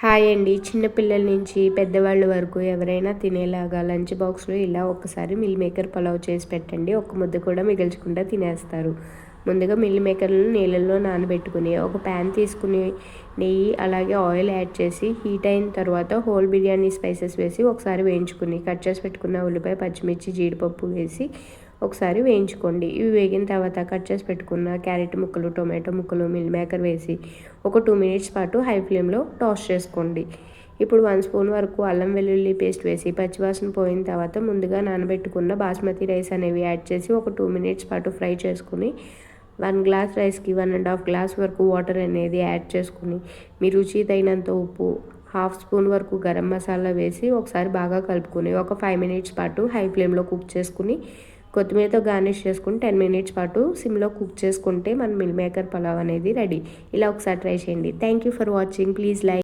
Hi అండి. చిన్న పిల్లల నుంచి పెద్దవాళ్ళ వరకు ఎవరైనా తినేలాగా లంచ్ బాక్స్‌లో ఇలా ఒక్కసారి మిల్ మేకర్ పలావ్ చేసి పెట్టండి. ఒక్క ముద్ద కూడా మిగల్చకుండా తినేస్తారు. ముందుగా మిల్ మేకర్‌లను నీళ్ళల్లో నానబెట్టుకుని ఒక ప్యాన్ తీసుకుని నెయ్యి అలాగే ఆయిల్ యాడ్ చేసి హీట్ అయిన తర్వాత హోల్ బిర్యానీ స్పైసెస్ వేసి ఒకసారి వేయించుకుని కట్ చేసి పెట్టుకున్న ఉల్లిపాయ, పచ్చిమిర్చి, జీడిపప్పు వేసి ఒకసారి వేయించుకోండి. ఇవి వేగిన తర్వాత కట్ చేసి పెట్టుకున్న క్యారెట్ ముక్కలు, టొమాటో ముక్కలు, మిల్ మేకర్ వేసి ఒక 2 మినిట్స్ పాటు హై ఫ్లేమ్లో టాస్ట్ చేసుకోండి. ఇప్పుడు 1 స్పూన్ వరకు అల్లం వెల్లుల్లి పేస్ట్ వేసి పచ్చివాసన పోయిన తర్వాత ముందుగా నానబెట్టుకున్న బాస్మతి రైస్ అనేవి యాడ్ చేసి ఒక 2 మినిట్స్ పాటు ఫ్రై చేసుకుని 1 గ్లాస్ రైస్కి 1½ గ్లాస్ వరకు వాటర్ అనేది యాడ్ చేసుకుని మీ రుచి తగినంత ఉప్పు, హాఫ్ స్పూన్ వరకు గరం మసాలా వేసి ఒకసారి బాగా కలుపుకొని ఒక 5 మినిట్స్ పాటు హై ఫ్లేమ్లో కుక్ చేసుకుని కొత్తిమీరతో గార్నిష్ చేసుకుని 10 మినిట్స్ పాటు సిమ్లో కుక్ చేసుకుంటే మన మిల్ మేకర్ పలావ్ అనేది రెడీ. ఇలా ఒకసారి ట్రై చేయండి. Thank you for watching. Please like